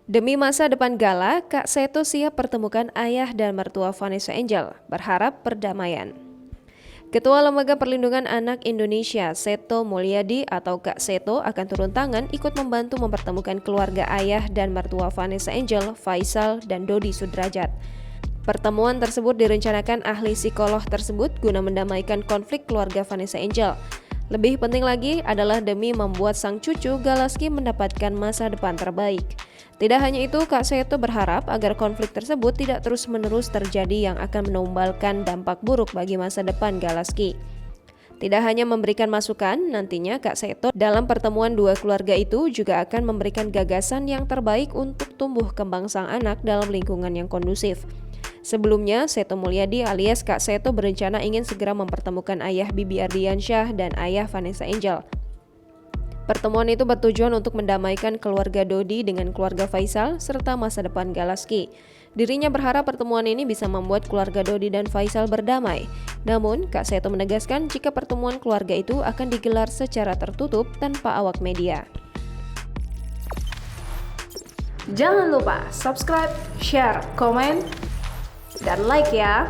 Demi masa depan Gala, Kak Seto siap pertemukan ayah dan mertua Vanessa Angel, berharap perdamaian. Ketua Lembaga Perlindungan Anak Indonesia, Seto Mulyadi atau Kak Seto akan turun tangan ikut membantu mempertemukan keluarga ayah dan mertua Vanessa Angel, Faisal, dan Dodi Sudrajat. Pertemuan tersebut direncanakan ahli psikolog tersebut guna mendamaikan konflik keluarga Vanessa Angel. Lebih penting lagi adalah demi membuat sang cucu Galaski mendapatkan masa depan terbaik. Tidak hanya itu, Kak Seto berharap agar konflik tersebut tidak terus-menerus terjadi yang akan menumbalkan dampak buruk bagi masa depan Galaski. Tidak hanya memberikan masukan, nantinya Kak Seto dalam pertemuan dua keluarga itu juga akan memberikan gagasan yang terbaik untuk tumbuh kembang sang anak dalam lingkungan yang kondusif. Sebelumnya, Seto Mulyadi alias Kak Seto berencana ingin segera mempertemukan ayah Bibi Ardiansyah dan ayah Vanessa Angel. Pertemuan itu bertujuan untuk mendamaikan keluarga Dodi dengan keluarga Faisal serta masa depan Galaski. Dirinya berharap pertemuan ini bisa membuat keluarga Dodi dan Faisal berdamai. Namun, Kak Seto menegaskan jika pertemuan keluarga itu akan digelar secara tertutup tanpa awak media. Jangan lupa subscribe, share, komen, dan like ya!